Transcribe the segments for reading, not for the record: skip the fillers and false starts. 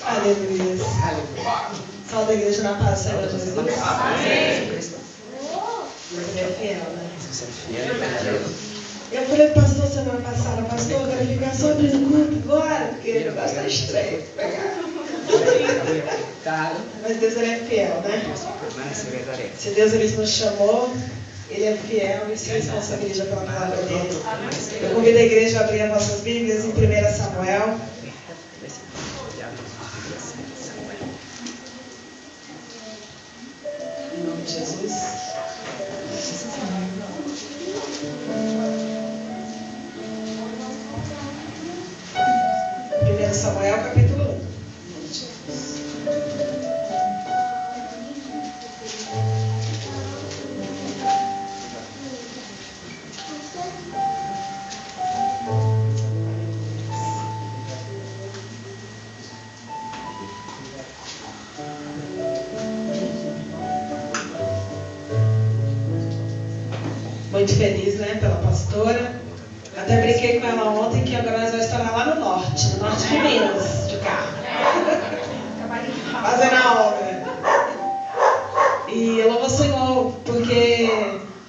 Aleluia. Salve a igreja na paz, Senhor Jesus. Amém. Você é fiel, né? Você é fiel. Eu falei pro pastor semana passada, pastor, eu quero ficar só abrindo culto agora, porque eu gosto da estreia. Mas Deus ele é fiel, né? Se Deus ele nos chamou, Ele é fiel e se responsabiliza pela palavra dele. Eu convido a igreja a abrir as nossas Bíblias em 1 Samuel. Em nome de Jesus. 1 Samuel, capítulo 1. Muito feliz, né, pela pastora. Até brinquei com ela ontem que agora nós vamos estar lá no norte de Minas, de carro. Fazendo a obra. E eu louvo o Senhor, porque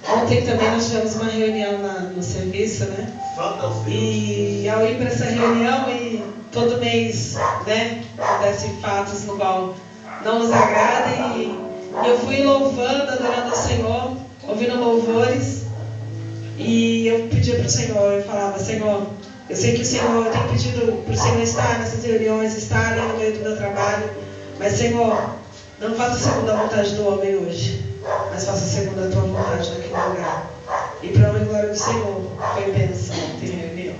ontem também nós tivemos uma reunião no serviço, né? E ao ir para essa reunião, e todo mês, né, acontecem fatos no qual não nos agrada, e eu fui louvando, adorando o Senhor, ouvindo louvores. E eu pedia para o Senhor, eu falava, Senhor, eu sei que o Senhor, eu tenho pedido para o Senhor estar nessas reuniões, estar no meio do meu trabalho, mas Senhor, não faça segundo a vontade do homem hoje, mas faça segundo a tua vontade naquele lugar. E para a honra e glória do Senhor, foi bênção ter reunião.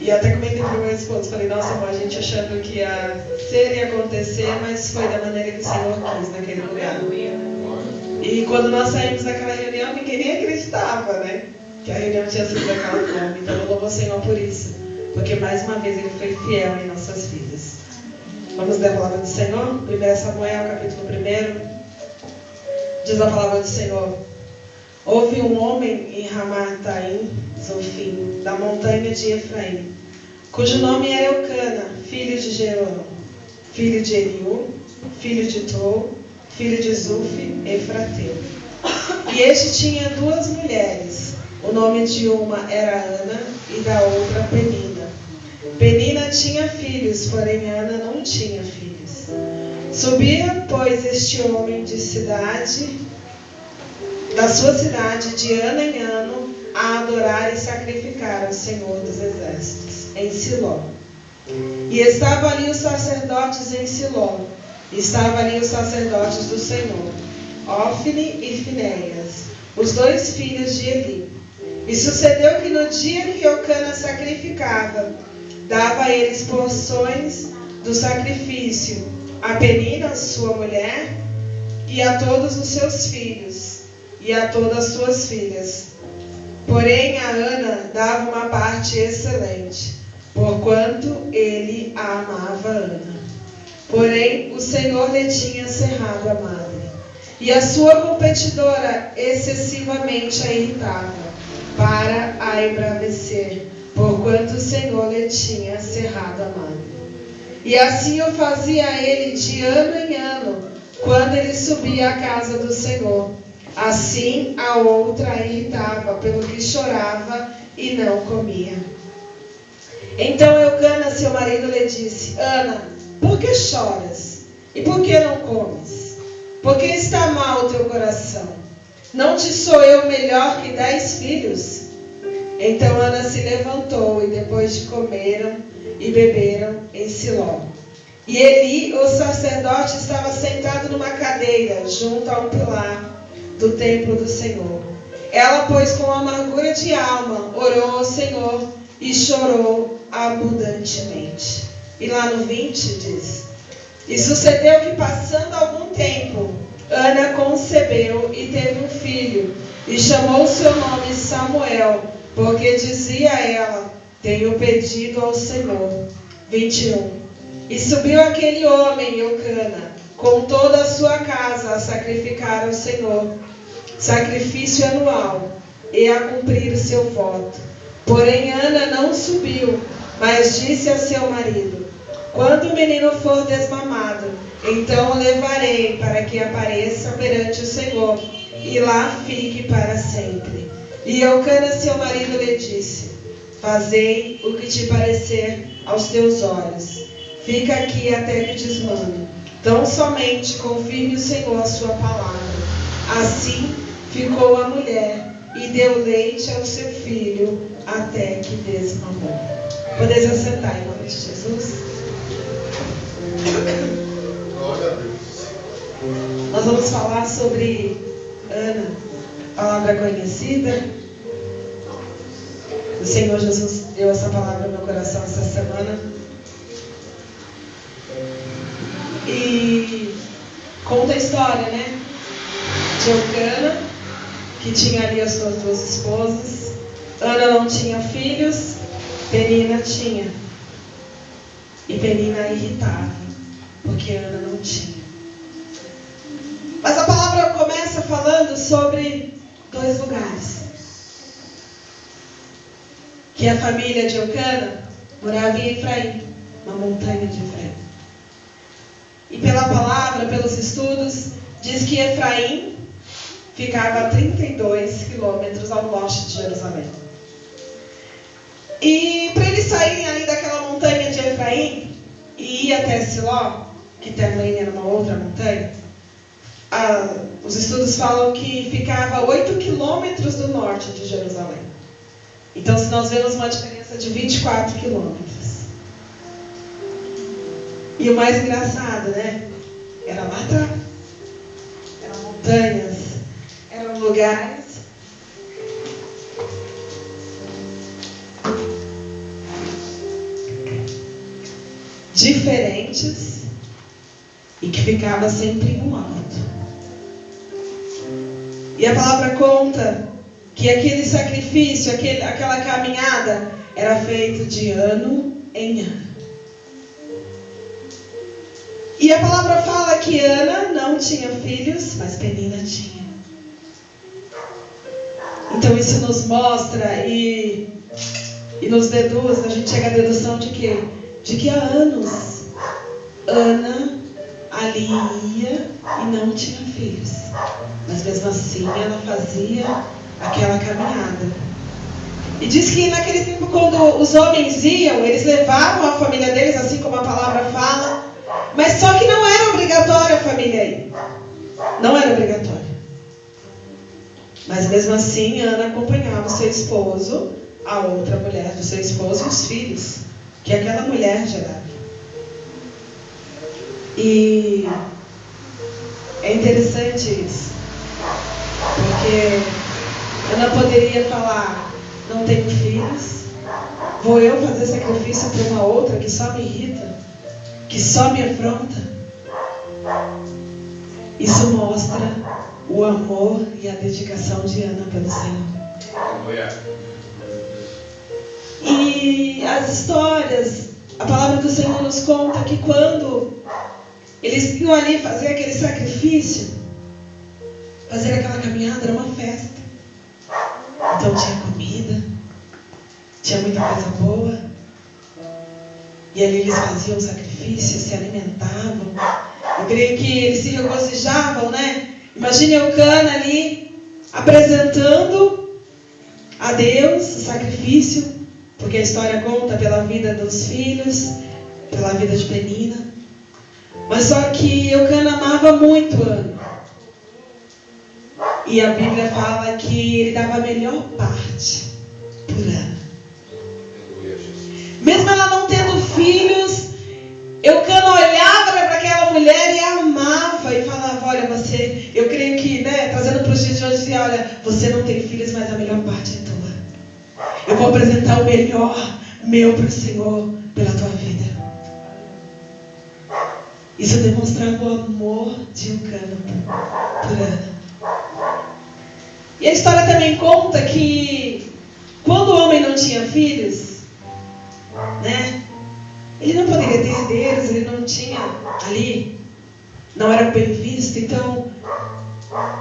E até comentei para o meu esposo, falei, nossa, amor, a gente achando que ia ser e acontecer, mas foi da maneira que o Senhor quis naquele lugar. E quando nós saímos daquela reunião, ninguém nem acreditava, né? Que a reunião tinha sido daquela forma. Então eu louvo o Senhor por isso. Porque mais uma vez Ele foi fiel em nossas vidas. Vamos ler a palavra do Senhor? 1 Samuel, capítulo 1. Diz a palavra do Senhor. Houve um homem em Ramataim, Zofim, da montanha de Efraim, cujo nome era Eucana, filho de Jerônimo, filho de Eliú, filho de Tou, filho de Zufi, Efrateu. E este tinha duas mulheres. O nome de uma era Ana e da outra Penina. Penina tinha filhos, porém Ana não tinha filhos. Subia, pois, este homem da sua cidade, de ano em ano, a adorar e sacrificar ao Senhor dos Exércitos, em Siló. E estavam ali os sacerdotes em Siló. Estavam ali os sacerdotes do Senhor, Ofni e Finéias, os dois filhos de Eli. E sucedeu que no dia que Eucana sacrificava, dava a eles porções do sacrifício, a Penina, sua mulher, e a todos os seus filhos, e a todas as suas filhas. Porém a Ana dava uma parte excelente, porquanto ele a amava Ana. Porém, o Senhor lhe tinha cerrado a madre, e a sua competidora excessivamente a irritava, para a embravecer, porquanto o Senhor lhe tinha cerrado a madre. E assim o fazia ele de ano em ano, quando ele subia à casa do Senhor. Assim a outra a irritava, pelo que chorava e não comia. Então Eucana, seu marido, lhe disse, Ana, por que choras? E por que não comes? Por que está mal o teu coração? Não te sou eu melhor que 10 filhos? Então Ana se levantou e depois de comeram e beberam em Siló. E Eli, o sacerdote, estava sentado numa cadeira junto a um pilar do templo do Senhor. Ela, pois, com amargura de alma, orou ao Senhor e chorou abundantemente. E lá no 20 diz, e sucedeu que passando algum tempo, Ana concebeu e teve um filho, e chamou o seu nome Samuel, porque dizia ela, tenho pedido ao Senhor. 21. E subiu aquele homem, Eucana, com toda a sua casa a sacrificar ao Senhor, sacrifício anual, e a cumprir o seu voto. Porém Ana não subiu, mas disse a seu marido, Quando o menino for desmamado, então o levarei para que apareça perante o Senhor, e lá fique para sempre. E Eucana, seu marido, lhe disse: fazei o que te parecer aos teus olhos. Fica aqui até que desmame. Tão somente confirme o Senhor a sua palavra. Assim ficou a mulher e deu leite ao seu filho até que desmamou. Podeis assentar em nome de Jesus. Glória a Deus. Nós vamos falar sobre Ana, palavra conhecida. O Senhor Jesus deu essa palavra no meu coração essa semana. E conta a história, né? De Eucana, que tinha ali as suas duas esposas. Ana não tinha filhos, Penina tinha. E Penina a irritava, porque Ana não tinha. Mas a palavra começa falando sobre dois lugares. Que a família de Eucana morava em Efraim, uma montanha de Efraim. E pela palavra, pelos estudos, diz que Efraim ficava a 32 quilômetros ao norte de Jerusalém. E para eles saírem ali daquela montanha de Efraim e ir até Siló, que também era uma outra montanha, os estudos falam que ficava a 8 quilômetros do norte de Jerusalém. Então, se nós vemos uma diferença de 24 quilômetros. E o mais engraçado, né? Era lá atrás. Eram montanhas, eram lugares diferentes e que ficava sempre no alto. E a palavra conta que aquele sacrifício, aquela caminhada era feito de ano em ano. E a palavra fala que Ana não tinha filhos, mas Penina tinha. Então isso nos mostra e nos deduz, a gente chega à dedução de quê? De que há anos Ana ali ia e não tinha filhos. Mas mesmo assim ela fazia aquela caminhada. E diz que naquele tempo, quando os homens iam, eles levavam a família deles, assim como a palavra fala. Mas só que não era obrigatória a família ir. Não era obrigatória. Mas mesmo assim, Ana acompanhava o seu esposo, a outra mulher do seu esposo e os filhos que aquela mulher gerava. E é interessante isso. Porque Ana poderia falar: não tenho filhos, vou eu fazer sacrifício para uma outra que só me irrita, que só me afronta. Isso mostra o amor e a dedicação de Ana pelo Senhor. E as histórias, a palavra do Senhor nos conta que quando eles iam ali fazer aquele sacrifício, fazer aquela caminhada, era uma festa. Então tinha comida, tinha muita coisa boa. E ali eles faziam o sacrifício, se alimentavam. Eu creio que eles se regozijavam, né? Imagine Eucana ali apresentando a Deus o sacrifício, porque a história conta pela vida dos filhos, pela vida de Penina. Mas só que Eucana amava muito Ana. E a Bíblia fala que ele dava a melhor parte por Ana. Mesmo ela não tendo filhos, Eucana olhava para aquela mulher e a amava e falava: olha, você, eu creio que, né, trazendo para os dias de hoje, dizia: olha, você não tem filhos, mas a melhor parte é tua. Eu vou apresentar o melhor meu para o Senhor pela tua vida. Isso demonstrava o amor de Eucana por Ana. E a história também conta que quando o homem não tinha filhos, né, ele não poderia ter herdeiros, ele não tinha ali, não era bem visto. Então,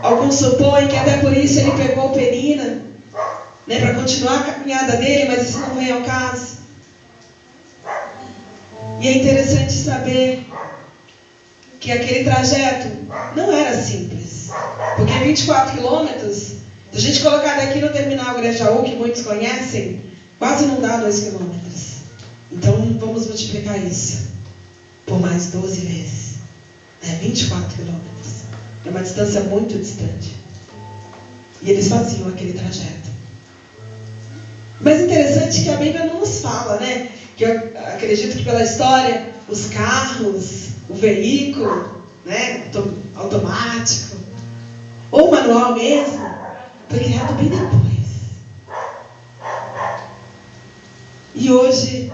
alguns supõem que até por isso ele pegou Penina, né, para continuar a caminhada dele, mas isso não vem ao caso. E é interessante saber que aquele trajeto não era simples. Porque 24 quilômetros, se a gente colocar daqui no terminal Grajaú, que muitos conhecem, quase não dá 2 quilômetros. Então vamos multiplicar isso por mais 12 vezes. 24 quilômetros. É uma distância muito distante. E eles faziam aquele trajeto. Mas interessante que a Bíblia não nos fala, né? Que eu acredito que pela história, os carros, o veículo, né, automático, ou manual mesmo, foi criado bem depois. E hoje,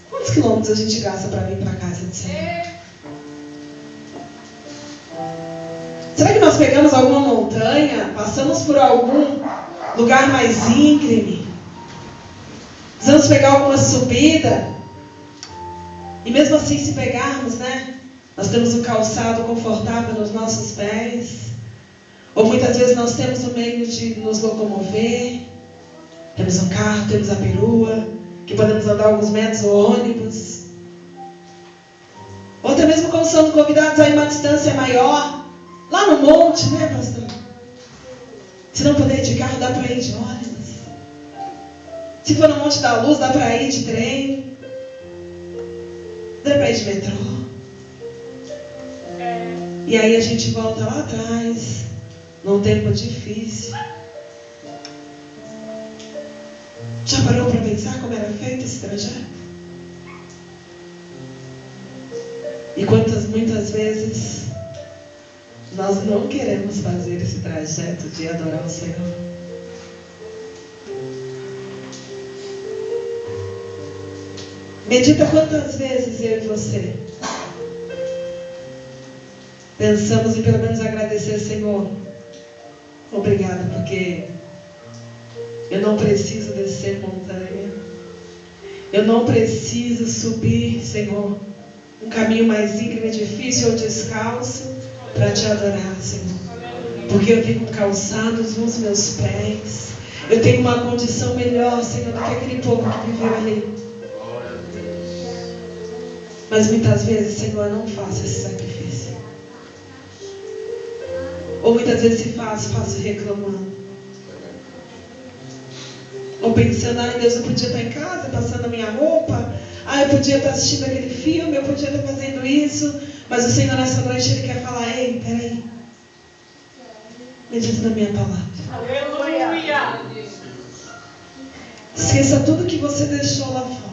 quantos quilômetros a gente gasta para vir para a casa do Senhor? Será que nós pegamos alguma montanha, passamos por algum lugar mais íngreme, precisamos pegar alguma subida, e mesmo assim, se pegarmos, né, nós temos um calçado confortável nos nossos pés, ou muitas vezes nós temos o meio de nos locomover, temos um carro, temos a perua, que podemos andar alguns metros, ou ônibus, ou até mesmo quando somos convidados a ir uma distância maior, lá no monte, né, pastor? Se não puder ir de carro, dá para ir de ônibus. Se for no Monte da Luz, dá para ir de trem. Dá para ir de metrô. E aí a gente volta lá atrás, num tempo difícil. Já parou para pensar como era feito esse trajeto? E muitas vezes nós não queremos fazer esse trajeto de adorar o Senhor. Medita quantas vezes eu e você pensamos em pelo menos agradecer, Senhor. Obrigada, porque eu não preciso descer montanha. Eu não preciso subir, Senhor, um caminho mais íngreme, difícil ou descalço para te adorar, Senhor. Porque eu tenho calçados nos meus pés. Eu tenho uma condição melhor, Senhor, do que aquele povo que viveu ali. Mas muitas vezes, Senhor, eu não faço esse sacrifício. Ou muitas vezes se faço reclamando. Ou pensando, ai Deus, eu podia estar em casa passando a minha roupa. Ah, eu podia estar assistindo aquele filme, eu podia estar fazendo isso. Mas o Senhor nessa noite, Ele quer falar, ei, peraí. Medita na minha palavra. Aleluia. Esqueça tudo que você deixou lá fora.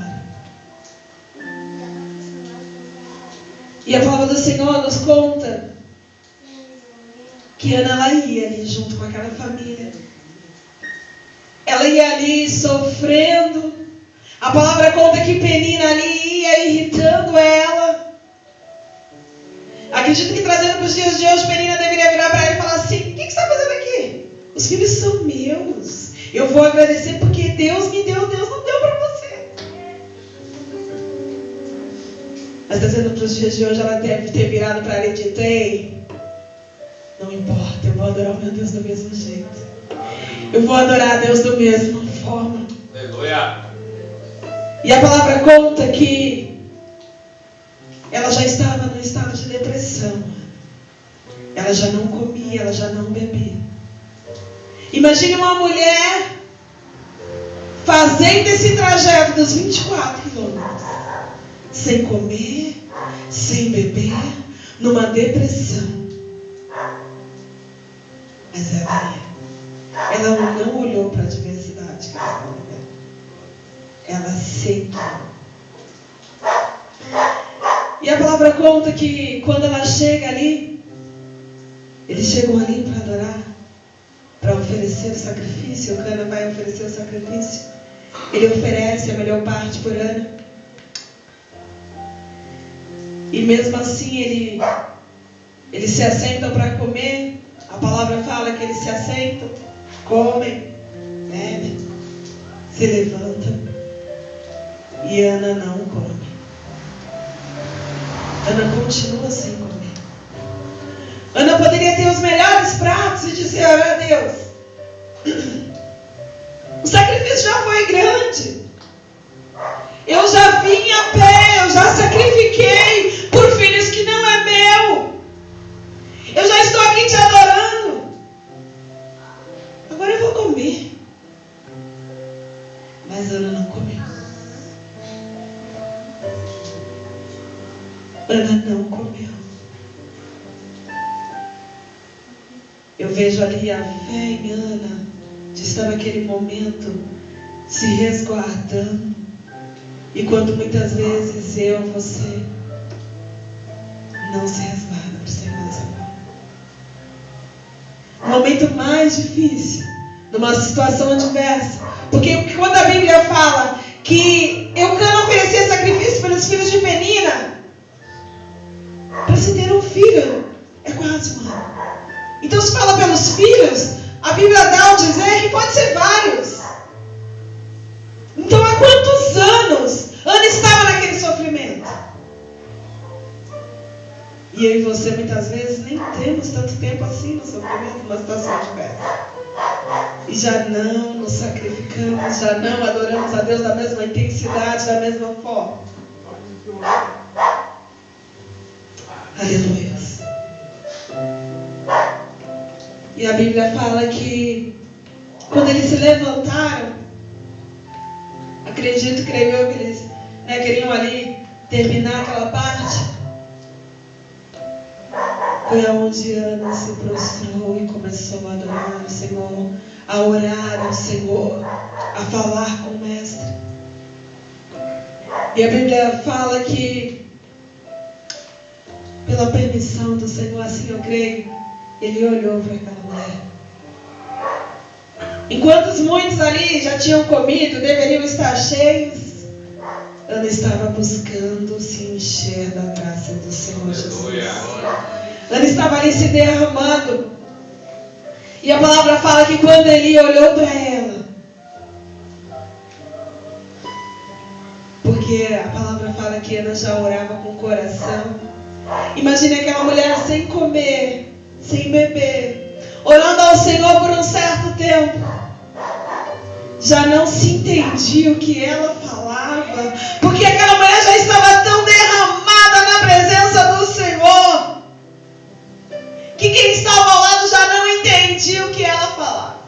E a palavra do Senhor nos conta que Ana, ela ia ali junto com aquela família. Ela ia ali sofrendo. A palavra conta que Penina ali ia irritando ela. Acredito que trazendo para os dias de hoje, Penina deveria virar para ela e falar assim, o que você está fazendo aqui? Os filhos são meus. Eu vou agradecer porque Deus me deu, Deus não deu para você. Mas trazendo para os dias de hoje, ela deve ter virado para ela e dito, ei, não importa, eu vou adorar o meu Deus do mesmo jeito. Eu vou adorar a Deus da mesma forma. Aleluia. E a palavra conta que ela já estava num estado de depressão. Ela já não comia, ela já não bebia. Imagine uma mulher fazendo esse trajeto dos 24 quilômetros, sem comer, sem beber, numa depressão. Mas ela não olhou para a adversidade que ela estava vivendo. Ela seguiu. E a palavra conta que quando ela chega ali, eles chegam ali para adorar, para oferecer o sacrifício. O Cana vai oferecer o sacrifício. Ele oferece a melhor parte por Ana. E mesmo assim eles se assentam para comer. A palavra fala que eles se assentam, comem, bebem, se levantam. E Ana não come. Ana continua sem comer. Ana poderia ter os melhores pratos e dizer, ah, Deus, o sacrifício já foi grande. Eu já vim a pé, Eu já sacrifiquei por filhos que não é meu. Eu já estou aqui te adorando. Agora eu vou comer. Mas Ana não comeu. Ana não comeu. Eu vejo ali a fé em Ana de estar naquele momento se resguardando. E quando muitas vezes eu, você, não se resguarda para ser mais amor. O momento mais difícil, numa situação adversa. Porque quando a Bíblia fala que Eucana oferecia sacrifício pelos filhos de Penina, para se ter um filho, é quase um ano. Então se fala pelos filhos, a Bíblia dá ao dizer que pode ser vários. Então há quantos anos Ana estava naquele sofrimento? E eu e você muitas vezes nem temos tanto tempo assim no sofrimento, numa situação adversa. E já não nos sacrificamos, já não adoramos a Deus da mesma intensidade, da mesma forma. Aleluia. E a Bíblia fala que quando eles se levantaram, creio eu que eles queriam ali terminar aquela parte. Foi aonde Ana se prostrou e começou a adorar o Senhor, a orar ao Senhor, a falar com o Mestre. E a Bíblia fala que, pela permissão do Senhor, assim eu creio, ele olhou para aquela mulher. Enquanto muitos ali já tinham comido, deveriam estar cheios, Ana estava buscando se encher da graça do Senhor Jesus. Ana estava ali se derramando. E a palavra fala que quando ele olhou para ela, porque a palavra fala que Ana já orava com o coração. Imagine aquela mulher sem comer, sem beber, orando ao Senhor por um certo tempo. Já não se entendia o que ela falava, porque aquela mulher já estava tão derramada na presença do Senhor, que quem estava ao lado já não entendia o que ela falava,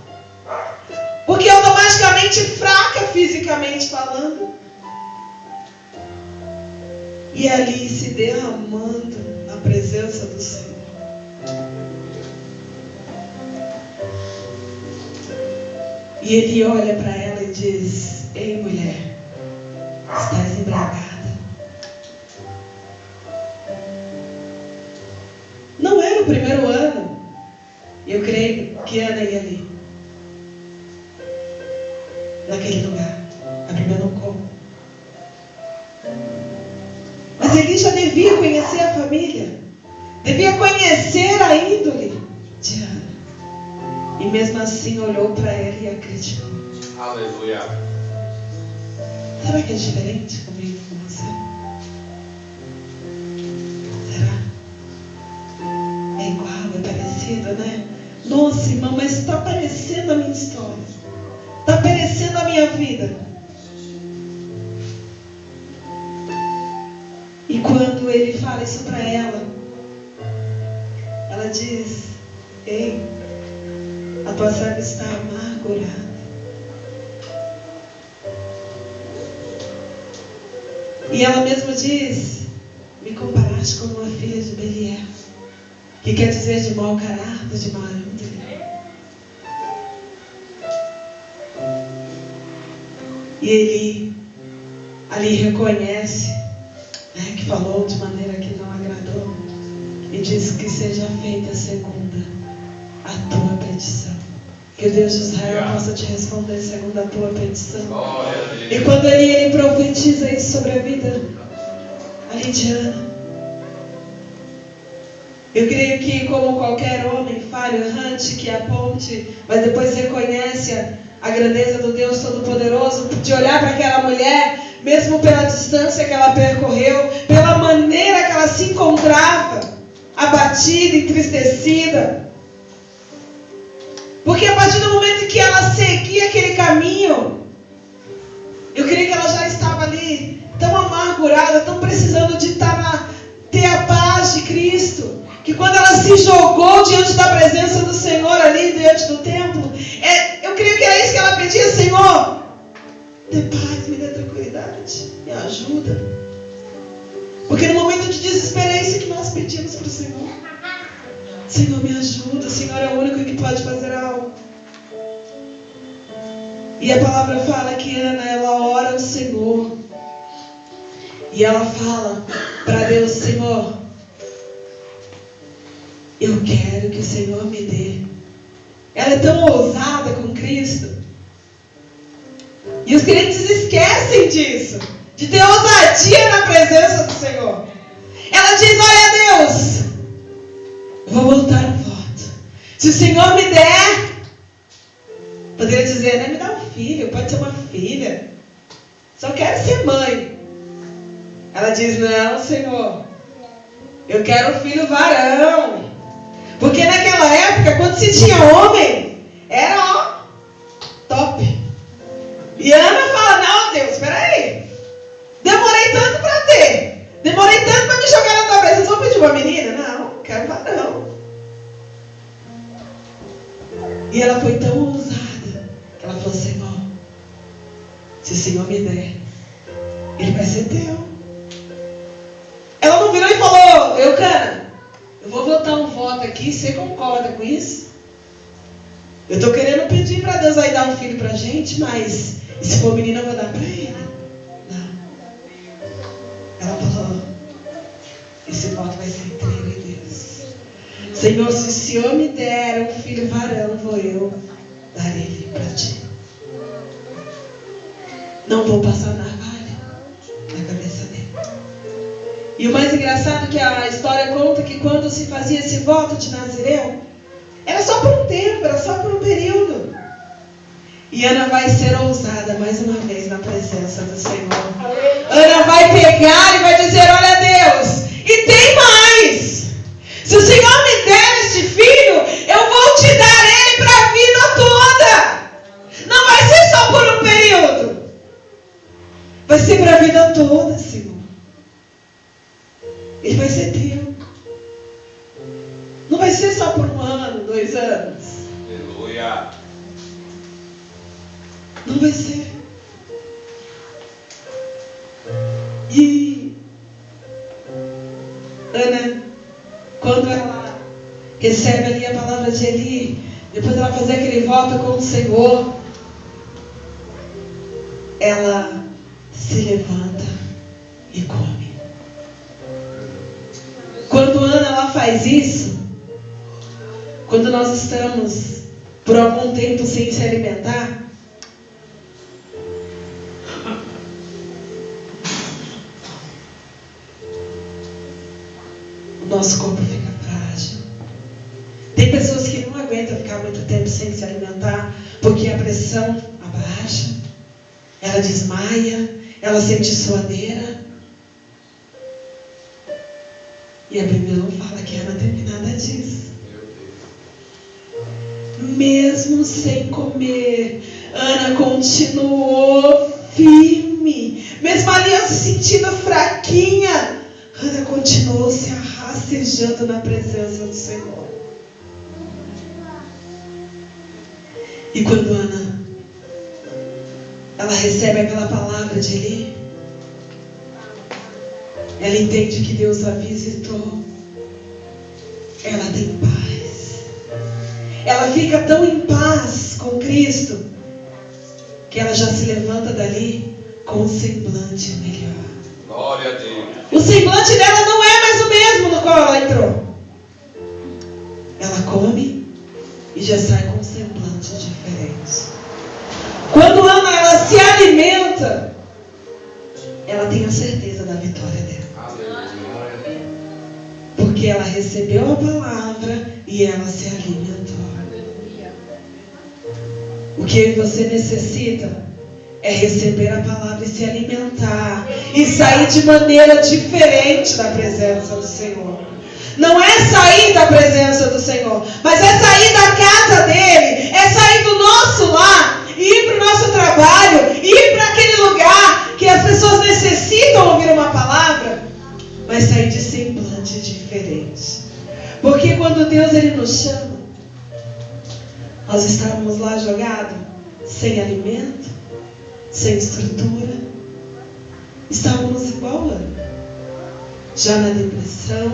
porque automaticamente fraca fisicamente falando, e ali se derramando na presença do Senhor. E ele olha para ela e diz: ei mulher, estás embriagada. Não era o primeiro ano. Eu creio que Ana ia ali, naquele lugar. A Bíblia não conta. Mas ele já devia conhecer a família, devia conhecer a índole de Ana. E mesmo assim olhou para ela e acreditou. Aleluia. Será que é diferente comigo e com você? Será? É igual, é parecido, né? Nossa, irmão, mas está parecendo a minha história. Está parecendo a minha vida. E quando ele fala isso para ela, ela diz: ei, a tua serva está amargurada. E ela mesma diz: me comparaste com uma filha de Belial, que quer dizer de mau caráter, de mau índole. E ele ali reconhece, que falou de maneira que não agradou, e diz que seja feita segunda a tua petição. Que o Deus de Israel possa te responder segundo a tua petição. E quando ele profetiza isso sobre a vida ali de Ana, eu creio que, como qualquer homem falho, errante, que aponte, mas depois reconhece a grandeza do Deus Todo-Poderoso, de olhar para aquela mulher, mesmo pela distância que ela percorreu, pela maneira que ela se encontrava, abatida, entristecida. Porque a partir do momento que ela seguia aquele caminho, eu creio que ela já estava ali tão amargurada, tão precisando de ter a paz de Cristo, que quando ela se jogou diante da presença do Senhor ali, diante do templo, eu creio que era isso que ela pedia: Senhor, dê paz, me dê tranquilidade, me ajuda. Porque no momento de desespero é isso que nós pedimos para o Senhor. Senhor, me ajuda, o Senhor é o único que pode fazer algo. E a palavra fala que Ana, ela ora ao Senhor. E ela fala para Deus: Senhor, eu quero que o Senhor me dê. Ela é tão ousada com Cristo. E os crentes esquecem disso, de ter ousadia na presença do Senhor. Ela diz: olha, Deus, eu vou voltar um voto. Se o Senhor me der, poderia dizer, né, me dá um filho, pode ser uma filha, só quero ser mãe. Ela diz: não, Senhor, eu quero um filho varão. Porque naquela época, quando se tinha homem, era top. E Ana fala: não, Deus, espera aí, demorei tanto para ter, demorei tanto para me jogar na tua presença, vou pedir uma menina? Não, quero varão. E ela foi tão ousada que ela falou: Senhor, se o Senhor me der, ele vai ser teu. Ela não virou e falou: Eucana, eu vou botar um voto aqui, você concorda com isso? Eu estou querendo pedir para Deus aí dar um filho para a gente, mas se for menino eu vou dar para ele. Não. Ela falou: esse voto vai ser entregue a Deus. Senhor, se o Senhor me der um filho varão, vou eu dar ele para ti. Não vou passar navalha na cabeça dele. E o mais engraçado é que a história conta que quando se fazia esse voto de Nazireu, era só por um tempo, era só por um período. E Ana vai ser ousada mais uma vez na presença do Senhor. Ana vai pegar e vai dizer: olha, Deus, e tem mais. Se o Senhor me der este filho, eu vou te dar ele para a vida toda. Não vai ser só por um período, vai ser para a vida toda, Senhor. Ele vai ser teu. Não vai ser só por 1 ano, 2 anos. Aleluia. Não vai ser. E Ana, quando ela recebe ali a palavra de Eli, depois ela fazer aquele voto com o Senhor, ela se levanta e come. Quando Ana ela faz isso, quando nós estamos por algum tempo sem se alimentar, o nosso corpo fica frágil. Tem pessoas que não aguentam ficar muito tempo sem se alimentar, porque a pressão abaixa, ela desmaia, ela sente suadeira. E a Bíblia não fala que Ana teve nada disso. Mesmo sem comer, Ana continuou firme. Mesmo ali se sentindo fraquinha, Ana continuou se arrastejando na presença do Senhor. E quando Ana ela recebe aquela palavra de Eli, ela entende que Deus a visitou. Ela tem paz. Ela fica tão em paz com Cristo que ela já se levanta dali com um semblante melhor. Glória a Deus. O semblante dela não é mais o mesmo no qual ela entrou. Ela come e já sai com um semblante diferente. Quando Ana ela se alimenta, ela tem a certeza da vitória dela. Porque ela recebeu a palavra e ela se alimentou. O que eu e você necessita é receber a palavra e se alimentar e sair de maneira diferente da presença do Senhor. Não é sair da presença do Senhor, mas é sair da casa dele, é sair do nosso lar, ir para o nosso trabalho, ir para aquele lugar que as pessoas necessitam ouvir uma palavra, mas sair de semblante diferente. Porque quando Deus ele nos chama, nós estávamos lá jogados, sem alimento, sem estrutura. Estávamos igual já na depressão,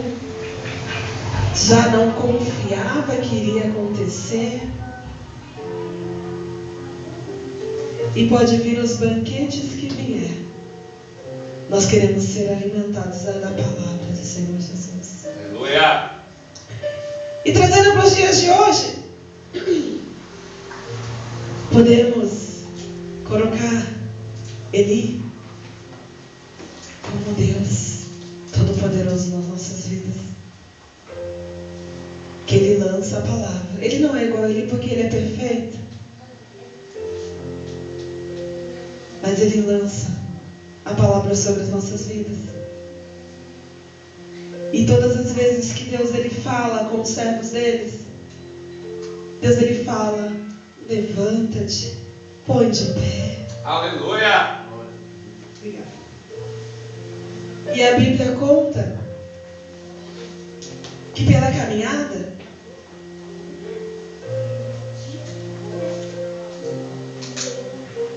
já não confiava que iria acontecer. E pode vir os banquetes que vier. Nós queremos ser alimentados da palavra do Senhor Jesus. Aleluia. E trazendo para os dias de hoje, podemos colocar Eli como Deus Todo-Poderoso nas nossas vidas. Que Ele lança a palavra. Ele não é igual a Eli porque Ele é perfeito. Mas Ele lança a palavra sobre as nossas vidas. E todas as vezes que Deus ele fala com os servos deles, Deus ele fala: levanta-te, põe de pé. Aleluia. Obrigada. E a Bíblia conta que pela caminhada,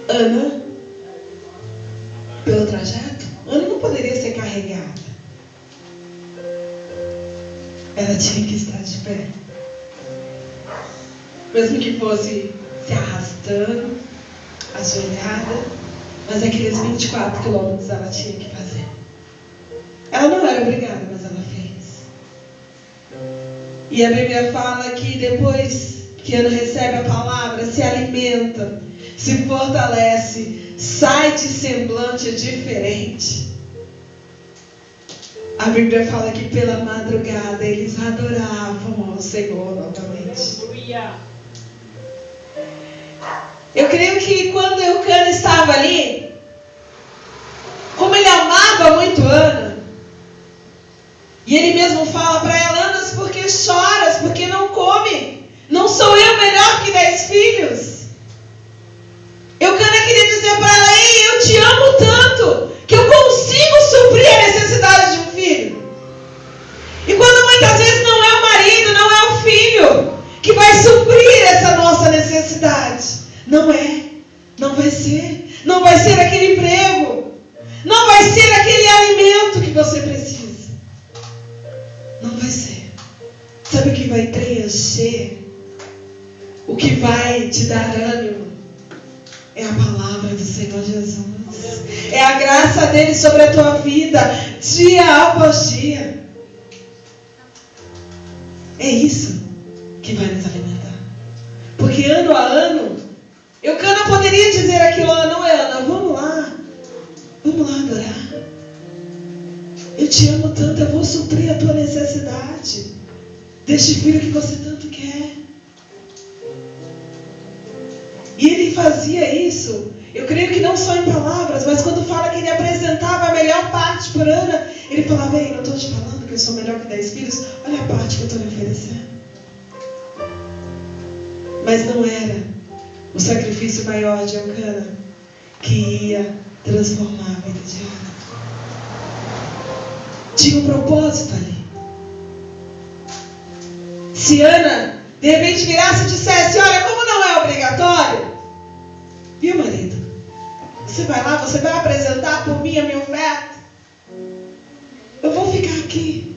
Ana, pelo trajeto, Ana não poderia ser carregada. Ela tinha que estar de pé. Mesmo que fosse se arrastando, ajoelhada, mas aqueles 24 quilômetros ela tinha que fazer. Ela não era obrigada, mas ela fez. E a Bíblia fala que depois que Ana recebe a palavra, se alimenta, se fortalece, sai de semblante diferente. A Bíblia fala que pela madrugada eles adoravam ao Senhor novamente. Aleluia. Eu creio que quando Eucana estava ali, como ele amava muito Ana, e ele mesmo fala para ela: Ana, por que choras? Por que não come? Não sou eu melhor que 10 filhos? Eucana queria dizer para ela: ei, eu te amo tanto que eu consigo suprir a necessidade de um filho. E quando muitas vezes não é o marido, não é o filho que vai suprir essa nossa necessidade, não é, não vai ser aquele emprego, não vai ser aquele alimento que você precisa, não vai ser. Sabe o que vai preencher, o que vai te dar ânimo? É a palavra do Senhor Jesus. É a graça dele sobre a tua vida, dia após dia. É isso que vai nos alimentar. Porque ano a ano, Eucana poderia dizer aquilo: não, Ana, vamos lá adorar. Eu te amo tanto, eu vou suprir a tua necessidade deste filho que você tanto quer. E ele fazia isso, eu creio que não só em palavras, mas quando fala que ele apresentava a melhor parte por Ana, ele falava: ei, não estou te falando que eu sou melhor que 10 filhos, olha a parte que eu estou lhe oferecendo. Mas não era o sacrifício maior de Eucana que ia transformar a vida de Ana. Tinha um propósito ali. Se Ana de repente virasse e dissesse: olha, como não é obrigatório, viu, marido? Você vai lá, você vai apresentar por mim a minha oferta. Eu vou ficar aqui.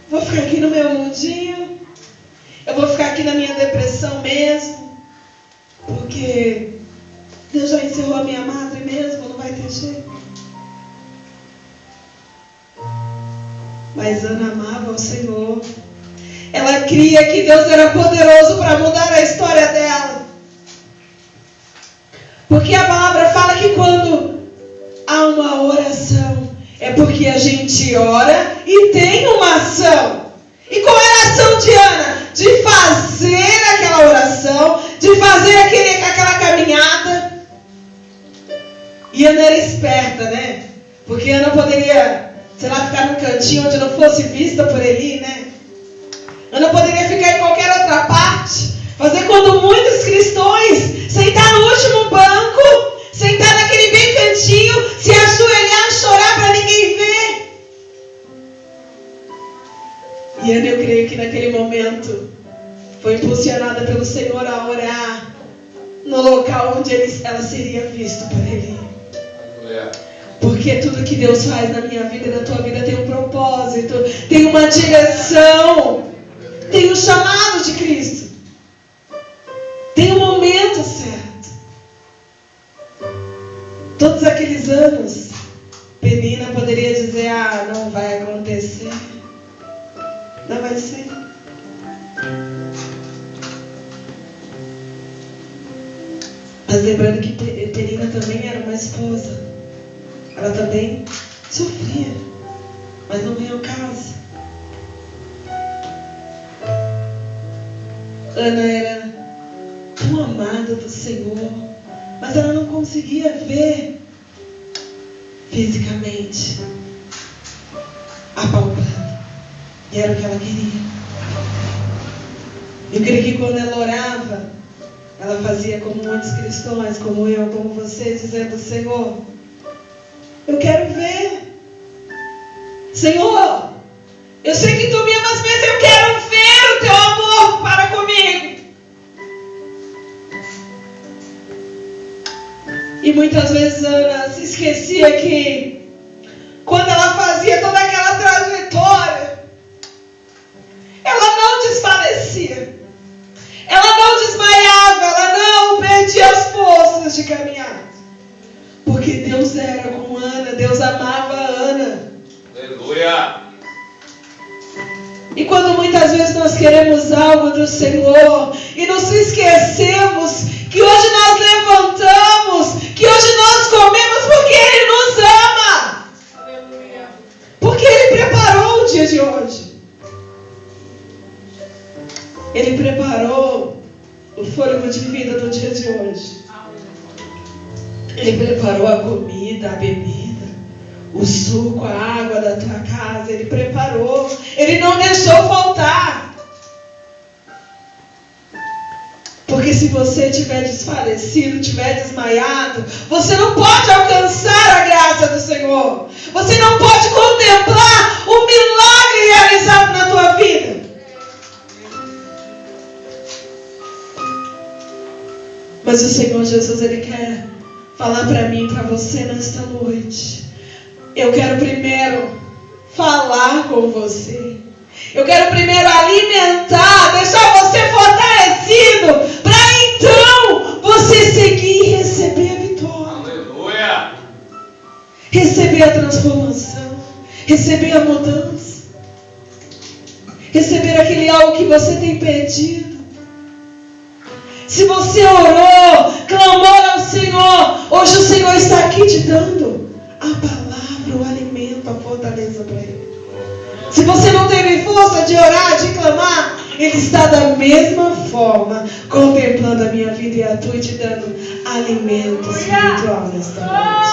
Vou ficar aqui no meu mundinho. Eu vou ficar aqui na minha depressão mesmo. Porque Deus já encerrou a minha madre mesmo, não vai ter jeito. Mas Ana amava o Senhor. Ela cria que Deus era poderoso para mudar a história dela. Porque a palavra fala que quando há uma oração, é porque a gente ora e tem uma ação. E qual era a ação de Ana? De fazer aquela oração, de fazer aquela caminhada. E Ana era esperta, né? Porque Ana poderia, sei lá, ficar num cantinho onde não fosse vista por Eli, né? Ana poderia ficar em qualquer outra parte, fazer quando muitos cristãos sentar no último banco, sentar naquele bem cantinho E Ana, eu creio que naquele momento foi impulsionada pelo Senhor a orar no local onde ela seria vista por Eli. Porque tudo que Deus faz na minha vida e na tua vida tem um propósito, tem uma direção, tem um chamado de Cristo, tem um momento certo. Todos aqueles anos, Penina poderia dizer: ah, não vai acontecer, não vai ser. Mas lembrando que Penina também era uma esposa, ela também sofria, mas não veio ao caso. Ana era tão amada do Senhor, mas ela não conseguia ver fisicamente, apalpando, e era o que ela queria. Eu creio que quando ela orava, ela fazia como muitos cristãos, como eu, como você, dizendo: Senhor, eu quero ver. Senhor, eu sei que tu me amas, mas eu quero ver o teu amor para comigo. E muitas vezes Ana se esquecia que quando ela fazia toda aquela trajetória, ela não desfalecia, ela não desmaiava, ela não perdia as forças de caminhar. Porque Deus era com Ana, Deus amava Ana. Aleluia! E quando muitas vezes nós queremos algo do Senhor e nos esquecemos que hoje nós levantamos, que hoje nós comemos porque Ele nos ama. Aleluia. Porque Ele preparou o dia de hoje. Ele preparou o fôlego de vida do dia de hoje. Ele preparou a comida, a bebida, o suco, a água da tua casa. Ele preparou. Ele não deixou faltar. Porque se você tiver desfalecido, tiver desmaiado, você não pode alcançar a graça do Senhor. Você não pode contemplar o milagre realizado na tua vida. Mas o Senhor Jesus, Ele quer falar para mim e para você nesta noite. Eu quero primeiro falar com você. Eu quero primeiro alimentar, deixar você fortalecido, para então você seguir e receber a vitória. Aleluia! Receber a transformação, receber a mudança, receber aquele algo que você tem pedido. Se você orou, clamou ao Senhor, hoje o Senhor está aqui te dando a palavra, o alimento, a fortaleza para Ele. Se você não teve força de orar, de clamar, Ele está da mesma forma contemplando a minha vida e a tua e te dando alimento espiritual nesta noite.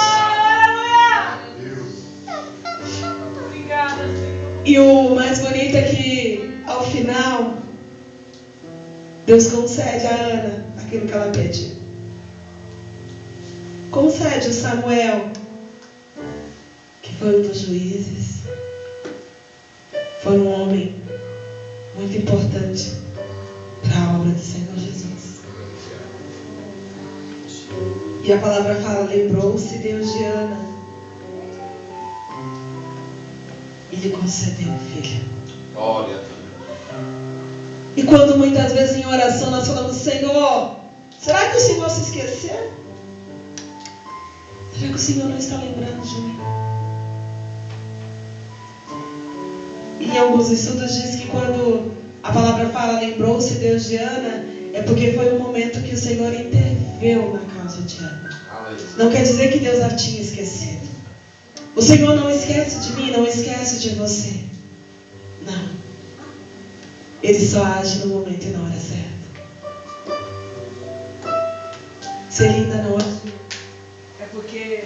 Obrigada, Senhor. E o mais bonito é que ao final Deus concede a Ana aquilo que ela pediu. Concede o Samuel, que foi um dos juízes. Foi um homem muito importante para a obra do Senhor Jesus. E a palavra fala: lembrou-se Deus de Ana e lhe concedeu filho. Glória. E quando muitas vezes em oração nós falamos: Senhor, será que o Senhor se esqueceu? Será que o Senhor não está lembrando de mim? E em alguns estudos diz que quando a palavra fala lembrou-se Deus de Ana, é porque foi um momento que o Senhor interveio na causa de Ana. Não quer dizer que Deus a tinha esquecido. O Senhor não esquece de mim, não esquece de você. Não. Ele só age no momento e na hora certa. Se Ele ainda não age, é porque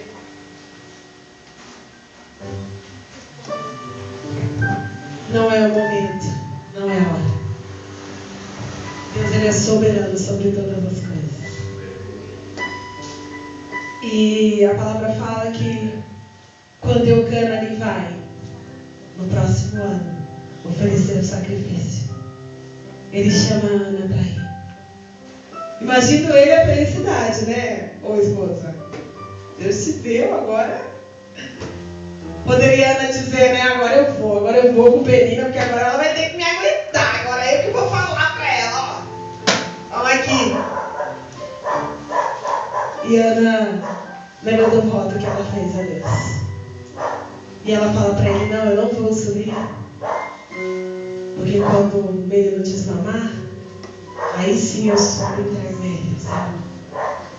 não é o momento, não é a hora. Deus, Ele é soberano sobre todas as coisas. E a palavra fala que quando Eucana ali vai, no próximo ano, oferecer o sacrifício. Ele chama a Ana para ir. Imagino ele a felicidade, né? Ô esposa, Deus te deu, agora. Poderia Ana dizer, né? Agora eu vou com Penina, porque agora ela vai ter que me aguentar. Agora eu que vou falar para ela, ó. Vamos aqui. E Ana lembra do voto que ela fez a Deus. E ela fala para ele, não, eu não vou subir. Porque quando o menino desmamar, aí sim eu subo intermédio, sabe?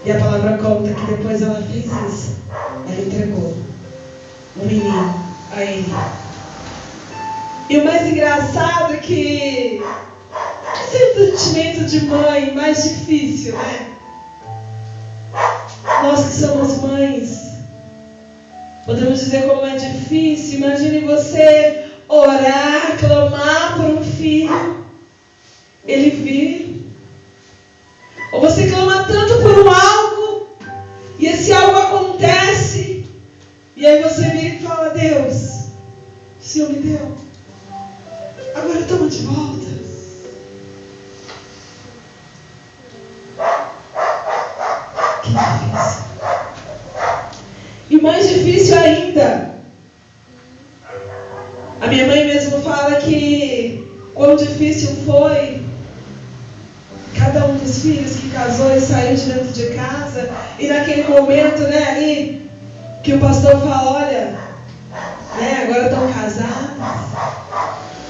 E a palavra conta que depois ela fez isso. Ela entregou o menino a ele. E o mais engraçado é que esse é o sentimento de mãe mais difícil, né? Nós que somos mães, podemos dizer como é difícil. Imagine você orar, clamar por um filho, ele vir. Ou você clama tanto por um algo, e esse algo acontece, e aí você vira e fala, Deus, o Senhor me deu, agora toma de volta. Que difícil. E o mais difícil ainda, a minha mãe mesmo fala que quão difícil foi cada um dos filhos que casou e saiu de dentro de casa, e naquele momento, né, ali, que o pastor fala, olha, né, agora estão casados,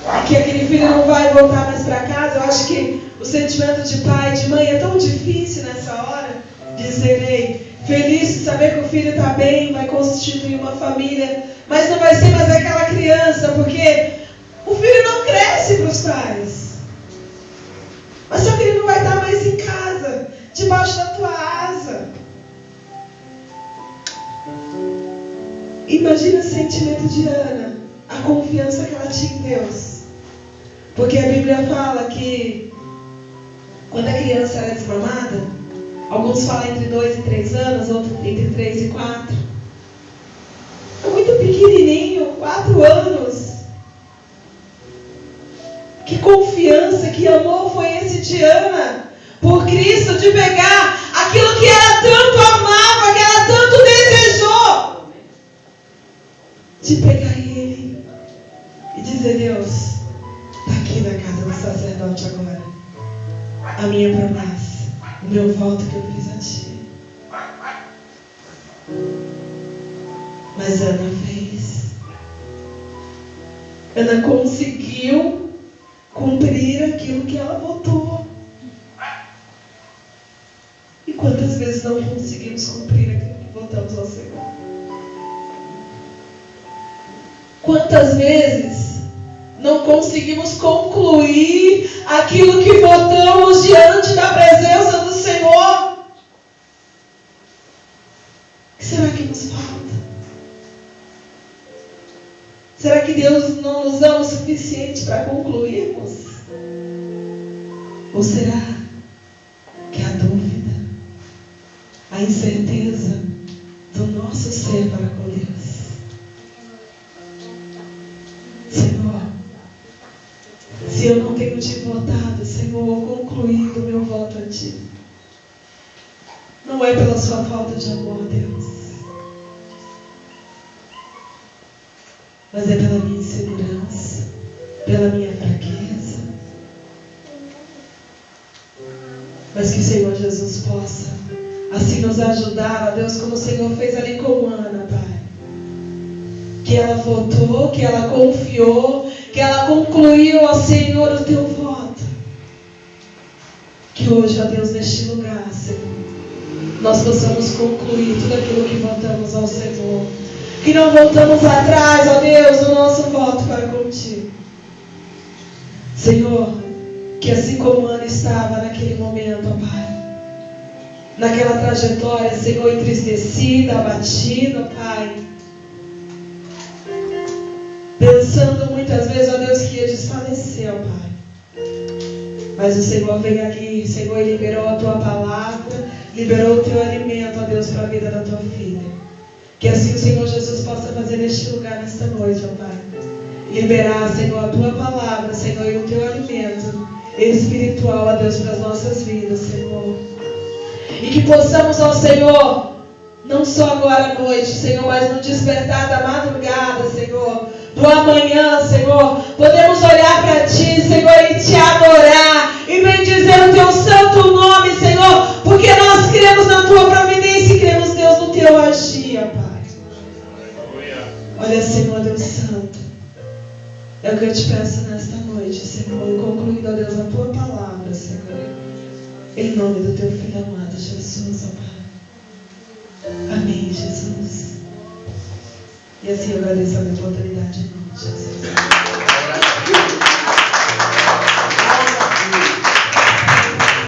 e que aquele filho não vai voltar mais para casa. Eu acho que o sentimento de pai e de mãe é tão difícil nessa hora, de serem felizes de saber que o filho está bem, vai constituir uma família, mas não vai ser mais aquela criança, porque o filho não cresce para os pais. Mas só que ele não vai estar mais em casa, debaixo da tua asa. Imagina o sentimento de Ana, a confiança que ela tinha em Deus. Porque a Bíblia fala que quando a criança era desmamada, alguns falam entre 2 e 3 anos, outros entre 3 e 4. Muito pequenininho, 4 anos. Que confiança, que amor foi esse de Ana por Cristo, de pegar aquilo que ela tanto amava, que ela tanto desejou, de pegar ele e dizer, Deus, está aqui na casa do sacerdote agora a minha promessa, o meu voto que eu fiz a ti. Mas Ana fez. Ana conseguiu cumprir aquilo que ela votou. E quantas vezes não conseguimos cumprir aquilo que votamos ao Senhor? Quantas vezes não conseguimos concluir aquilo que votamos diante da presença do Senhor? O que será que nos falta? Será que Deus não nos ama o suficiente para concluirmos? Ou será que a dúvida, a incerteza do nosso ser para com Deus? Senhor, se eu não tenho te votado, Senhor, concluído o meu voto a ti, não é pela sua falta de amor, Deus, mas é pela minha insegurança, pela minha fraqueza. Mas que o Senhor Jesus possa assim nos ajudar, ó Deus, como o Senhor fez ali com Ana, Pai. Que ela votou, que ela confiou, que ela concluiu, ó Senhor, o teu voto. Que hoje, ó Deus, neste lugar, Senhor, nós possamos concluir tudo aquilo que votamos ao Senhor. Que não voltamos atrás, ó Deus, do nosso voto para contigo. Senhor, que assim como Ana estava naquele momento, ó Pai, naquela trajetória, Senhor, entristecida, abatida, ó Pai, pensando muitas vezes, ó Deus, que ia desfalecer, ó Pai. Mas o Senhor veio ali, Senhor, e liberou a tua palavra, liberou o teu alimento, ó Deus, para a vida da tua filha. Que assim o Senhor Jesus possa fazer neste lugar, nesta noite, ó Pai. liberar, Senhor, a Tua palavra, Senhor, e o Teu alimento espiritual, ó Deus, para as nossas vidas, Senhor. E que possamos, ó Senhor, não só agora à noite, Senhor, mas no despertar da madrugada, Senhor, do amanhã, Senhor, podemos olhar para Ti, Senhor, e Te adorar e bendizer o Teu santo nome, Senhor, porque nós cremos na Tua providência e cremos, Deus, no Teu agir, Pai. Olha, Senhor, Deus Santo, é o que eu te peço nesta noite, Senhor, concluindo, ó Deus, a Tua palavra, Senhor, em nome do Teu Filho amado, Jesus, ó Pai. Amém, Jesus. E assim eu agradeço a minha oportunidade, em nome de Jesus.